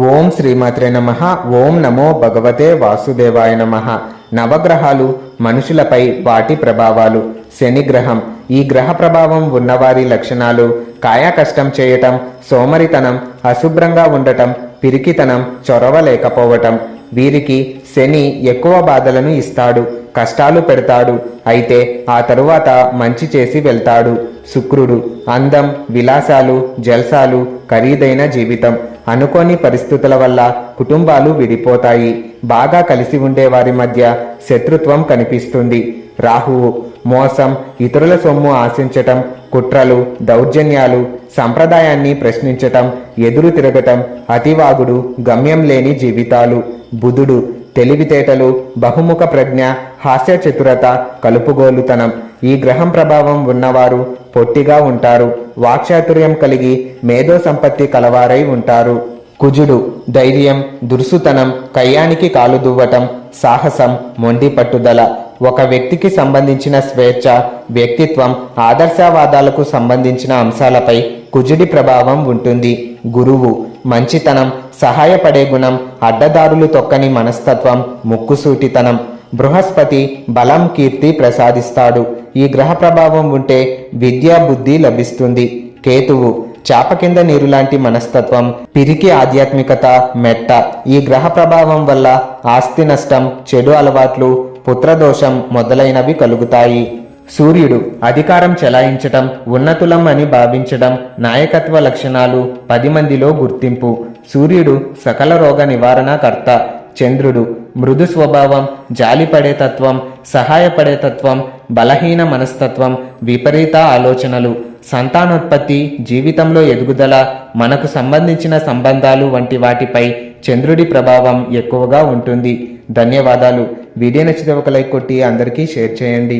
ఓం శ్రీమాత్రే నమః. ఓం నమో భగవతే వాసుదేవాయ నమః. నవగ్రహాలు మనుషులపై వాటి ప్రభావాలు. శని గ్రహం. ఈ గ్రహ ప్రభావం ఉన్నవారి లక్షణాలు: కాయకష్టం చేయటం, సోమరితనం, అశుభ్రంగా ఉండటం, పిరికితనం, చొరవ లేకపోవటం. వీరికి శని ఎక్కువ బాధలను ఇస్తాడు, కష్టాలు పెడతాడు. అయితే ఆ తరువాత మంచి చేసి వెళ్తాడు. శుక్రుడు. అందం, విలాసాలు, జల్సాలు, ఖరీదైన జీవితం. అనుకోని పరిస్థితుల వల్ల కుటుంబాలు విడిపోతాయి. బాగా కలిసి ఉండే వారి మధ్య శత్రుత్వం కనిపిస్తుంది. రాహువు. మోసం, ఇతరుల సొమ్ము ఆశించటం, కుట్రలు, దౌర్జన్యాలు, సంప్రదాయాన్ని ప్రశ్నించటం, ఎదురు తిరగటం, అతివాగుడు, గమ్యం లేని జీవితాలు. బుధుడు. తెలివితేటలు, బహుముఖ ప్రజ్ఞ, హాస్య చతురత, కలుపుగోలుతనం. ఈ గ్రహం ప్రభావం ఉన్నవారు పొట్టిగా ఉంటారు. వాక్చాతుర్యం కలిగి మేధో సంపత్తి కలవారై ఉంటారు. కుజుడు. ధైర్యం, దురుసుతనం, కయ్యానికి కాలు దువ్వటం, సాహసం, మొండి పట్టుదల. ఒక వ్యక్తికి సంబంధించిన స్వేచ్ఛ, వ్యక్తిత్వం, ఆదర్శవాదాలకు సంబంధించిన అంశాలపై కుజుడి ప్రభావం ఉంటుంది. గురువు. మంచితనం, సహాయపడే గుణం, అడ్డదారులు తొక్కని మనస్తత్వం, ముక్కుసూటితనం. బృహస్పతి. బలం, కీర్తి ప్రసాదిస్తాడు. ఈ గ్రహ ప్రభావం ఉంటే విద్యా బుద్ధి లభిస్తుంది. కేతువు. చాప కింద నీరు లాంటి మనస్తత్వం, పిరికి ఆధ్యాత్మికత, మెట్ట. ఈ గ్రహ ప్రభావం వల్ల ఆస్తి నష్టం, చెడు అలవాట్లు, పుత్రదోషం మొదలైనవి కలుగుతాయి. సూర్యుడు. అధికారం చెలాయించటం, ఉన్నతులం అని భావించడం, నాయకత్వ లక్షణాలు, 10 మందిలో గుర్తింపు. సూర్యుడు సకల రోగ నివారణకర్త. చంద్రుడు. మృదు స్వభావం, జాలిపడే తత్వం, సహాయపడే తత్వం, బలహీన మనస్తత్వం, విపరీత ఆలోచనలు. సంతానోత్పత్తి, జీవితంలో ఎదుగుదల, మనకు సంబంధించిన సంబంధాలు వంటి వాటిపై చంద్రుడి ప్రభావం ఎక్కువగా ఉంటుంది. ధన్యవాదాలు. వీడియో నచ్చితే ఒక లైక్ కొట్టి అందరికీ షేర్ చేయండి.